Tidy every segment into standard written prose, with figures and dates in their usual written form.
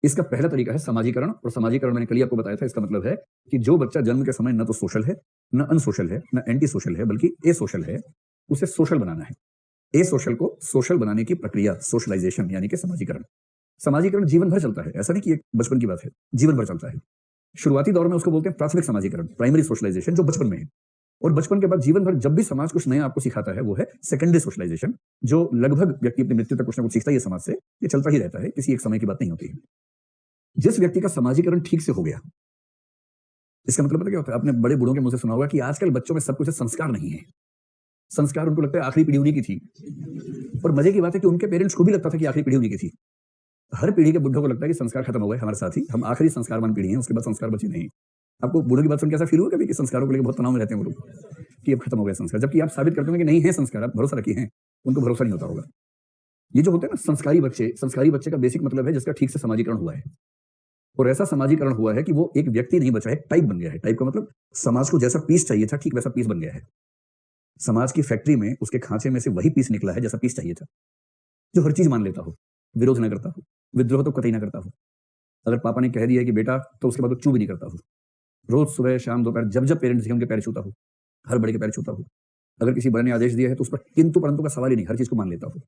इसका पहला तरीका है समाजीकरण, और समाजीकरण मैंने कल ही आपको बताया था। इसका मतलब है कि जो बच्चा जन्म के समय न तो सोशल है, न अनसोशल है, न एंटी सोशल है, बल्कि एसोशल है, उसे सोशल बनाना है। एसोशल को सोशल बनाने की प्रक्रिया सोशलाइजेशन यानी कि समाजीकरण। समाजीकरण जीवन भर चलता है, ऐसा नहीं कि एक बचपन की बात है, जीवन भर चलता है। शुरुआती दौर में उसको बोलते हैं प्राथमिक समाजीकरण, प्राइमरी सोशलाइजेशन, जो बचपन में है। और बचपन के बाद जीवन भर जब भी समाज कुछ नया आपको सिखाता है वो है सेकेंडरी सोशलाइजेशन, जो लगभग व्यक्ति अपनी मृत्यु तक कुछ ना कुछ सीखता ही है समाज से। ये चलता ही रहता है, किसी एक समय की बात नहीं होती है। जिस व्यक्ति का समाजीकरण ठीक से हो गया, इसका मतलब पता क्या होता है? आपने बड़े बूढ़ों के मुंह से सुना होगा कि आजकल बच्चों में सब कुछ संस्कार नहीं है। संस्कार उनको लगता है आखिरी पीढ़ी उन्हीं की थी। और मजे की बात है कि उनके पेरेंट्स को भी लगता था कि आखिरी पीढ़ी उन्हीं की थी। हर पीढ़ी के बुढ़ों को लगता है कि संस्कार खत्म हो गए हमारे साथ ही, हम आखिरी संस्कारवान पीढ़ी हैं, उसके बाद संस्कार बचे नहीं। आपको बूढ़ों की बात सुन के ऐसा फील हुआ कभी कि संस्कारों को लेकर बहुत तनाव में रहते हैं वो लोग, कि अब खत्म हो गए संस्कार, जबकि आप साबित करते होंगे कि नहीं है संस्कार, आप भरोसा रखिए हैं, उनको भरोसा नहीं होता होगा। ये जो होते हैं ना संस्कारी बच्चे का बेसिक मतलब है जिसका ठीक से समाजीकरण हुआ है। और ऐसा समाजीकरण हुआ है कि वो एक व्यक्ति नहीं बचा है, टाइप बन गया है। टाइप का मतलब समाज को जैसा पीस चाहिए था ठीक वैसा पीस बन गया है। समाज की फैक्ट्री में उसके खांचे में से वही पीस निकला है जैसा पीस चाहिए था, जो हर चीज मान लेता हो, विरोध ना करता हो, विद्रोह तो कतई ना करता हो। अगर पापा ने कह दिया है कि बेटा, तो उसके बाद वो चू भी नहीं करता हो। रोज सुबह शाम दोपहर जब जब पेरेंट्स दिखे उनके पैर छूता हो, हर बड़े के पैर छूता हो। अगर किसी बड़े ने आदेश दिया है तो उस पर किंतु परंतु का सवाल ही नहीं, हर चीज को मान लेता हो।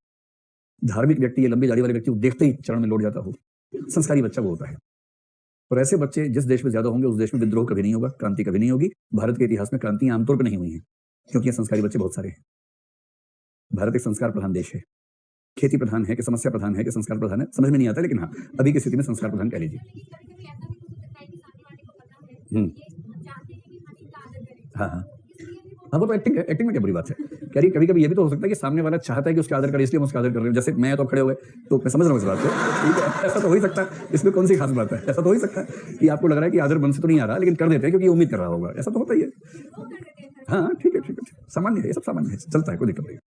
धार्मिक व्यक्ति, ये लंबी दाढ़ी वाले व्यक्ति देखते ही चरण में लौट जाता हो। संस्कारी बच्चा वो होता है। और ऐसे बच्चे जिस देश में ज्यादा होंगे उस देश में विद्रोह कभी नहीं होगा, क्रांति कभी नहीं होगी। भारत के इतिहास में क्रांतियां आमतौर पर नहीं हुई हैं क्योंकि ये संस्कारी बच्चे बहुत सारे हैं। भारत एक संस्कार प्रधान देश है। खेती प्रधान है कि समस्या प्रधान है कि संस्कार प्रधान है, समझ में नहीं आता, लेकिन हाँ, अभी की स्थिति में संस्कार प्रधान कह लीजिए। हाँ हाँ हाँ, वो तो एक्टिंग है। एक्टिंग में क्या बुरी बात है? कह रही, कभी कभी ये भी तो हो सकता है कि सामने वाला चाहता है कि उसका आदर करे, इसलिए हम उसका आदर कर रहे हैं। जैसे मैं तो खड़े हो गए, तो मैं समझ रहा हूँ इस बात को, ठीक है, ऐसा तो हो ही सकता है। इसमें कौन सी खास बात है? ऐसा तो हो ही सकता है कि आपको लग रहा है कि आदर मन से तो नहीं आ रहा, लेकिन कर देते हैं क्योंकि उम्मीद कर रहा होगा। ऐसा तो होता ही है। हाँ ठीक है, सामान्य है, ये सब सामान्य है, चलता है, कोई दिक्कत नहीं।